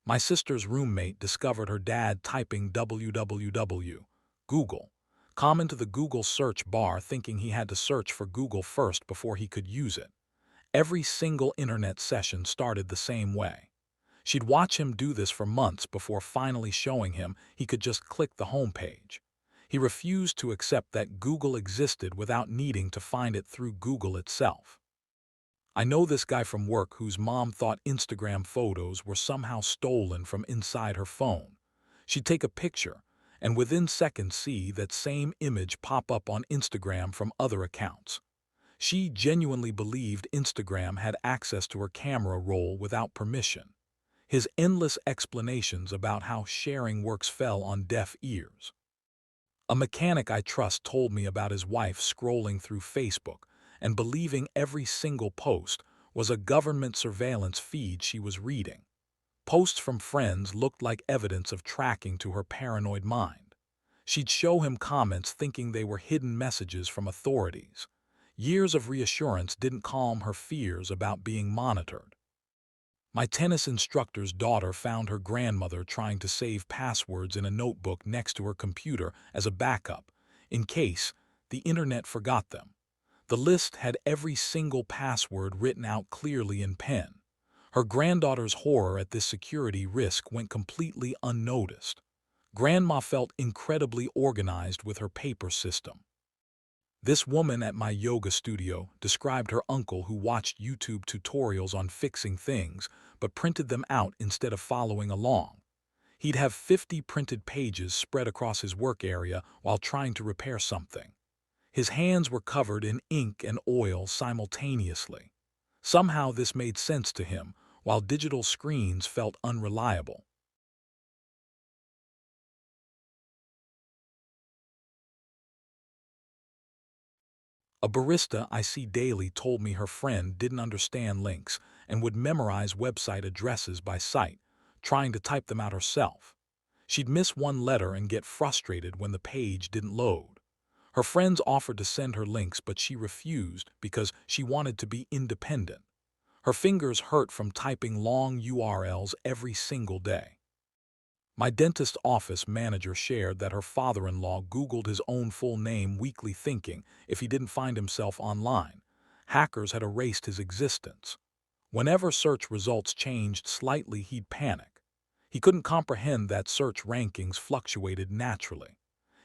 My sister's roommate discovered her dad typing www, Google, common to the Google search bar, thinking he had to search for Google first before he could use it. Every single internet session started the same way. She'd watch him do this for months before finally showing him he could just click the home page. He refused to accept that Google existed without needing to find it through Google itself. I know this guy from work whose mom thought Instagram photos were somehow stolen from inside her phone. She'd take a picture, and within seconds see that same image pop up on Instagram from other accounts. She genuinely believed Instagram had access to her camera roll without permission. His endless explanations about how sharing works fell on deaf ears. A mechanic I trust told me about his wife scrolling through Facebook and believing every single post was a government surveillance feed she was reading. Posts from friends looked like evidence of tracking to her paranoid mind. She'd show him comments thinking they were hidden messages from authorities. Years of reassurance didn't calm her fears about being monitored. My tennis instructor's daughter found her grandmother trying to save passwords in a notebook next to her computer as a backup, in case the internet forgot them. The list had every single password written out clearly in pen. Her granddaughter's horror at this security risk went completely unnoticed. Grandma felt incredibly organized with her paper system. This woman at my yoga studio described her uncle who watched YouTube tutorials on fixing things but printed them out instead of following along. He'd have 50 printed pages spread across his work area while trying to repair something. His hands were covered in ink and oil simultaneously. Somehow this made sense to him, while digital screens felt unreliable. A barista I see daily told me her friend didn't understand links and would memorize website addresses by sight, trying to type them out herself. She'd miss one letter and get frustrated when the page didn't load. Her friends offered to send her links, but she refused because she wanted to be independent. Her fingers hurt from typing long URLs every single day. My dentist office manager shared that her father-in-law Googled his own full name weekly, thinking if he didn't find himself online, hackers had erased his existence. Whenever search results changed slightly, he'd panic. He couldn't comprehend that search rankings fluctuated naturally.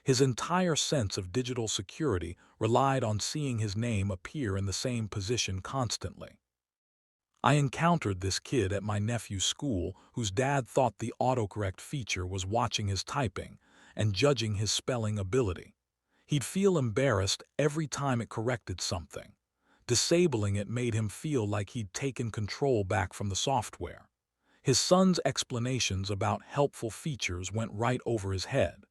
His entire sense of digital security relied on seeing his name appear in the same position constantly. I encountered this kid at my nephew's school whose dad thought the autocorrect feature was watching his typing and judging his spelling ability. He'd feel embarrassed every time it corrected something. Disabling it made him feel like he'd taken control back from the software. His son's explanations about helpful features went right over his head.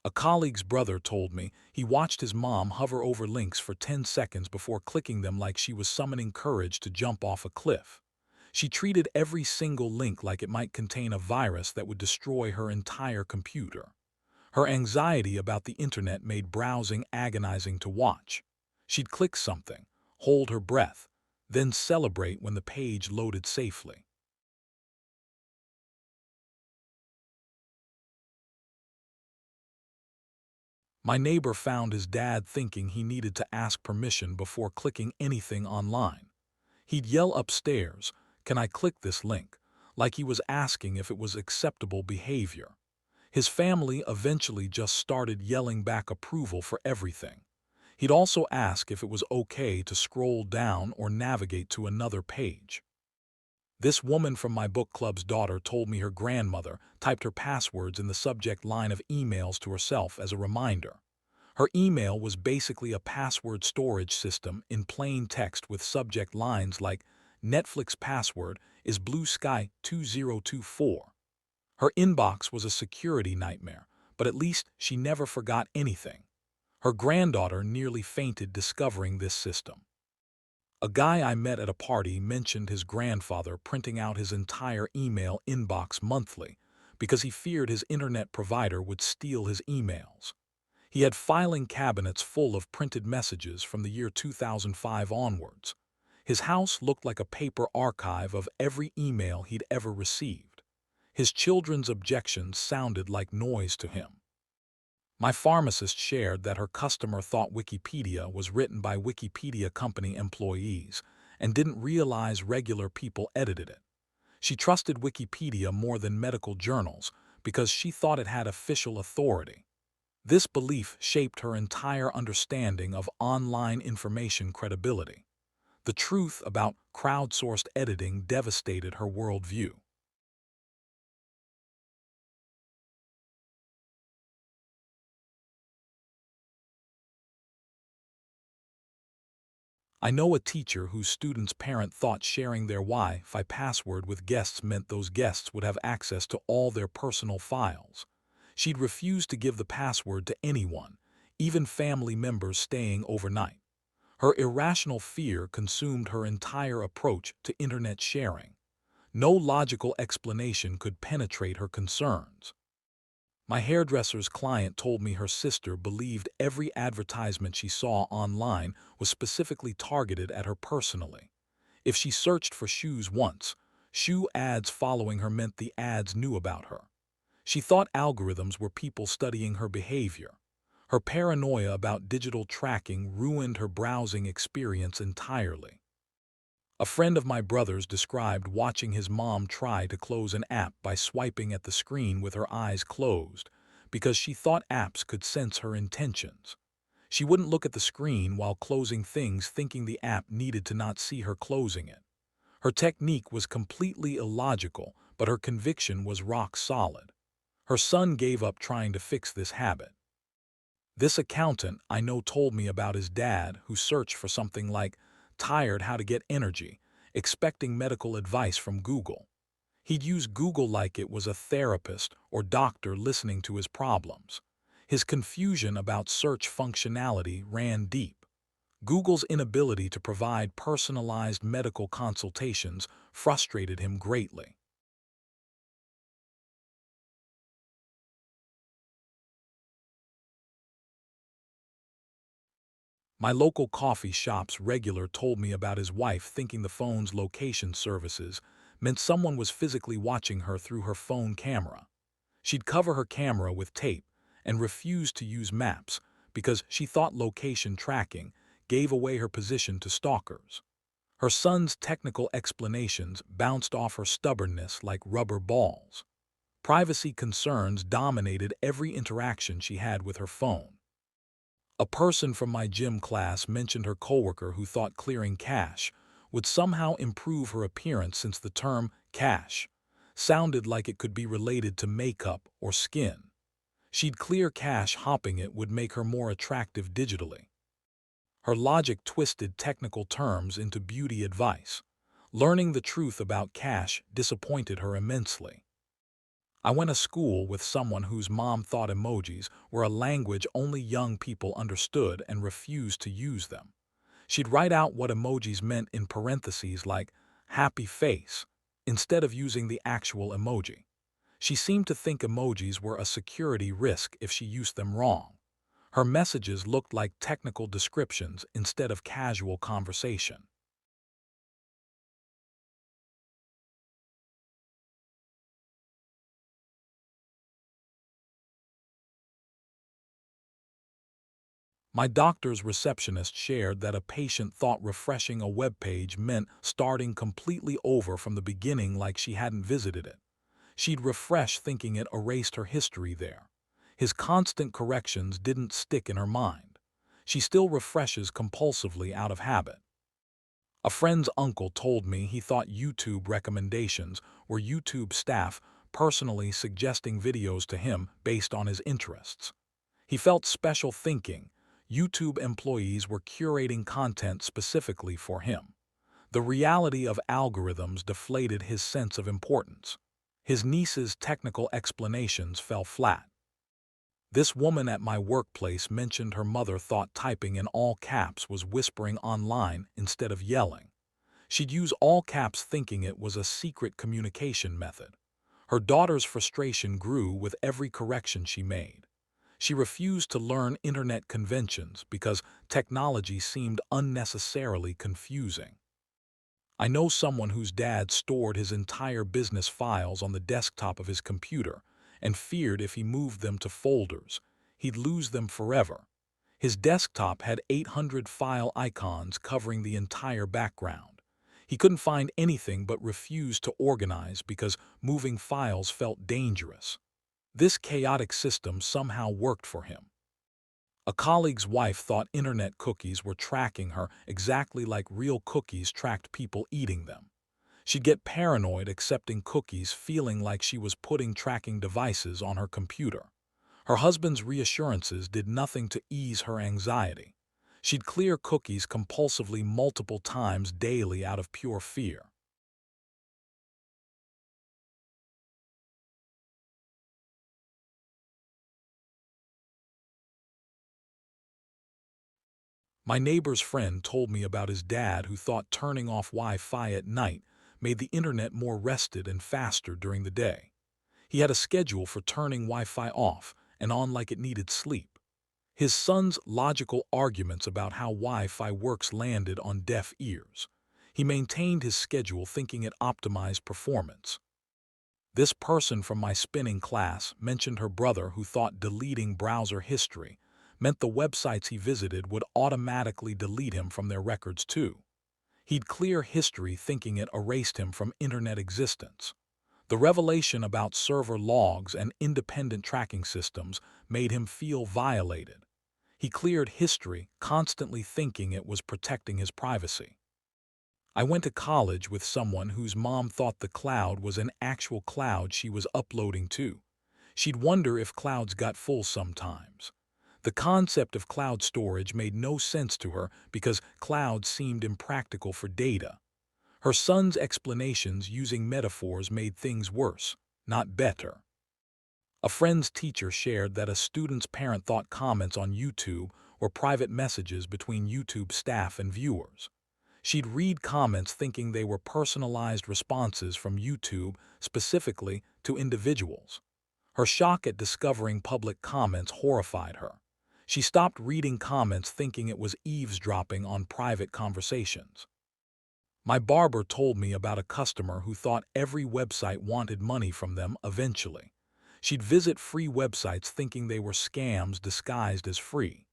A colleague's brother told me he watched his mom hover over links for 10 seconds before clicking them like she was summoning courage to jump off a cliff. She treated every single link like it might contain a virus that would destroy her entire computer. Her anxiety about the internet made browsing agonizing to watch. She'd click something, hold her breath, then celebrate when the page loaded safely. My neighbor found his dad thinking he needed to ask permission before clicking anything online. He'd yell upstairs, "Can I click this link?" like he was asking if it was acceptable behavior. His family eventually just started yelling back approval for everything. He'd also ask if it was okay to scroll down or navigate to another page. This woman from my book club's daughter told me her grandmother typed her passwords in the subject line of emails to herself as a reminder. Her email was basically a password storage system in plain text with subject lines like Netflix password is Blue Sky 2024. Her inbox was a security nightmare, but at least she never forgot anything. Her granddaughter nearly fainted discovering this system. A guy I met at a party mentioned his grandfather printing out his entire email inbox monthly because he feared his internet provider would steal his emails. He had filing cabinets full of printed messages from the year 2005 onwards. His house looked like a paper archive of every email he'd ever received. His children's objections sounded like noise to him. My pharmacist shared that her customer thought Wikipedia was written by Wikipedia company employees and didn't realize regular people edited it. She trusted Wikipedia more than medical journals because she thought it had official authority. This belief shaped her entire understanding of online information credibility. The truth about crowdsourced editing devastated her worldview. I know a teacher whose student's parent thought sharing their Wi-Fi password with guests meant those guests would have access to all their personal files. She'd refuse to give the password to anyone, even family members staying overnight. Her irrational fear consumed her entire approach to internet sharing. No logical explanation could penetrate her concerns. My hairdresser's client told me her sister believed every advertisement she saw online was specifically targeted at her personally. If she searched for shoes once, shoe ads following her meant the ads knew about her. She thought algorithms were people studying her behavior. Her paranoia about digital tracking ruined her browsing experience entirely. A friend of my brother's described watching his mom try to close an app by swiping at the screen with her eyes closed because she thought apps could sense her intentions. She wouldn't look at the screen while closing things, thinking the app needed to not see her closing it. Her technique was completely illogical, but her conviction was rock solid. Her son gave up trying to fix this habit. This accountant I know told me about his dad who searched for something like tired how to get energy, expecting medical advice from Google. He'd use Google like it was a therapist or doctor listening to his problems. His confusion about search functionality ran deep. Google's inability to provide personalized medical consultations frustrated him greatly. My local coffee shop's regular told me about his wife thinking the phone's location services meant someone was physically watching her through her phone camera. She'd cover her camera with tape and refuse to use maps because she thought location tracking gave away her position to stalkers. Her son's technical explanations bounced off her stubbornness like rubber balls. Privacy concerns dominated every interaction she had with her phone. A person from my gym class mentioned her coworker who thought clearing cache would somehow improve her appearance since the term cache sounded like it could be related to makeup or skin. She'd clear cache hopping it would make her more attractive digitally. Her logic twisted technical terms into beauty advice. Learning the truth about cache disappointed her immensely. I went to school with someone whose mom thought emojis were a language only young people understood and refused to use them. She'd write out what emojis meant in parentheses like happy face instead of using the actual emoji. She seemed to think emojis were a security risk if she used them wrong. Her messages looked like technical descriptions instead of casual conversation. My doctor's receptionist shared that a patient thought refreshing a web page meant starting completely over from the beginning like she hadn't visited it. She'd refresh thinking it erased her history there. His constant corrections didn't stick in her mind. She still refreshes compulsively out of habit. A friend's uncle told me he thought YouTube recommendations were YouTube staff personally suggesting videos to him based on his interests. He felt special thinking YouTube employees were curating content specifically for him. The reality of algorithms deflated his sense of importance. His niece's technical explanations fell flat. This woman at my workplace mentioned her mother thought typing in all caps was whispering online instead of yelling. She'd use all caps thinking it was a secret communication method. Her daughter's frustration grew with every correction she made. She refused to learn internet conventions because technology seemed unnecessarily confusing. I know someone whose dad stored his entire business files on the desktop of his computer and feared if he moved them to folders, he'd lose them forever. His desktop had 800 file icons covering the entire background. He couldn't find anything but refused to organize because moving files felt dangerous. This chaotic system somehow worked for him. A colleague's wife thought internet cookies were tracking her exactly like real cookies tracked people eating them. She'd get paranoid accepting cookies, feeling like she was putting tracking devices on her computer. Her husband's reassurances did nothing to ease her anxiety. She'd clear cookies compulsively multiple times daily out of pure fear. My neighbor's friend told me about his dad who thought turning off Wi-Fi at night made the internet more rested and faster during the day. He had a schedule for turning Wi-Fi off and on like it needed sleep. His son's logical arguments about how Wi-Fi works landed on deaf ears. He maintained his schedule thinking it optimized performance. This person from my spinning class mentioned her brother who thought deleting browser history meant the websites he visited would automatically delete him from their records too. He'd clear history thinking it erased him from internet existence. The revelation about server logs and independent tracking systems made him feel violated. He cleared history, constantly thinking it was protecting his privacy. I went to college with someone whose mom thought the cloud was an actual cloud she was uploading to. She'd wonder if clouds got full sometimes. The concept of cloud storage made no sense to her because clouds seemed impractical for data. Her son's explanations using metaphors made things worse, not better. A friend's teacher shared that a student's parent thought comments on YouTube were private messages between YouTube staff and viewers. She'd read comments thinking they were personalized responses from YouTube specifically to individuals. Her shock at discovering public comments horrified her. She stopped reading comments thinking it was eavesdropping on private conversations. My barber told me about a customer who thought every website wanted money from them eventually. She'd visit free websites thinking they were scams disguised as free.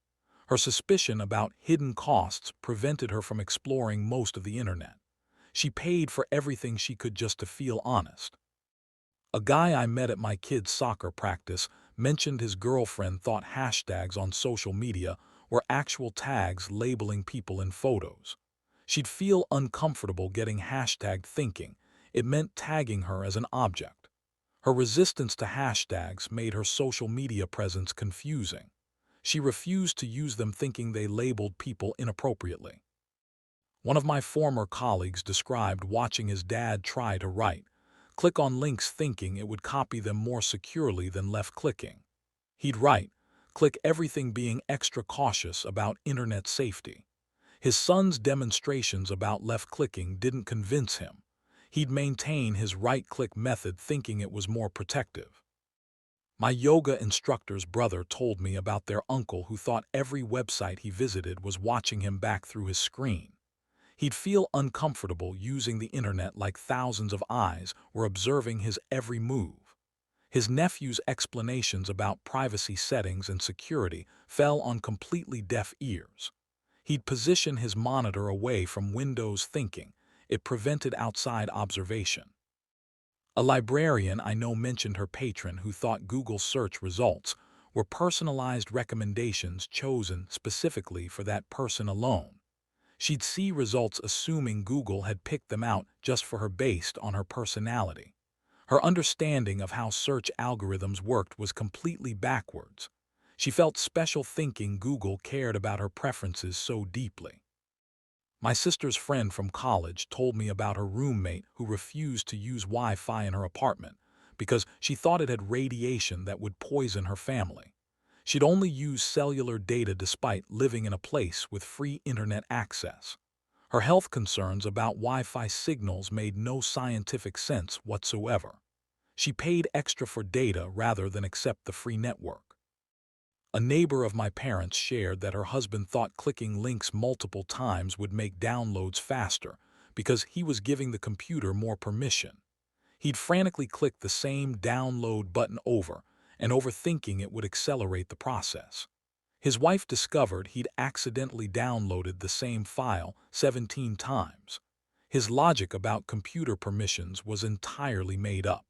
Her suspicion about hidden costs prevented her from exploring most of the internet. She paid for everything she could just to feel honest. A guy I met at my kid's soccer practice mentioned his girlfriend thought hashtags on social media were actual tags labeling people in photos. She'd feel uncomfortable getting hashtagged thinking it meant tagging her as an object. Her resistance to hashtags made her social media presence confusing. She refused to use them thinking they labeled people inappropriately. One of my former colleagues described watching his dad try to click on links thinking it would copy them more securely than left-clicking. He'd click everything being extra cautious about internet safety. His son's demonstrations about left-clicking didn't convince him. He'd maintain his right-click method thinking it was more protective. My yoga instructor's brother told me about their uncle who thought every website he visited was watching him back through his screen. He'd feel uncomfortable using the internet like thousands of eyes were observing his every move. His nephew's explanations about privacy settings and security fell on completely deaf ears. He'd position his monitor away from windows thinking it prevented outside observation. A librarian I know mentioned her patron who thought Google search results were personalized recommendations chosen specifically for that person alone. She'd see results assuming Google had picked them out just for her based on her personality. Her understanding of how search algorithms worked was completely backwards. She felt special thinking Google cared about her preferences so deeply. My sister's friend from college told me about her roommate who refused to use Wi-Fi in her apartment because she thought it had radiation that would poison her family. She'd only use cellular data despite living in a place with free internet access. Her health concerns about Wi-Fi signals made no scientific sense whatsoever. She paid extra for data rather than accept the free network. A neighbor of my parents shared that her husband thought clicking links multiple times would make downloads faster because he was giving the computer more permission. He'd frantically click the same download button over and over thinking it would accelerate the process. His wife discovered he'd accidentally downloaded the same file 17 times. His logic about computer permissions was entirely made up.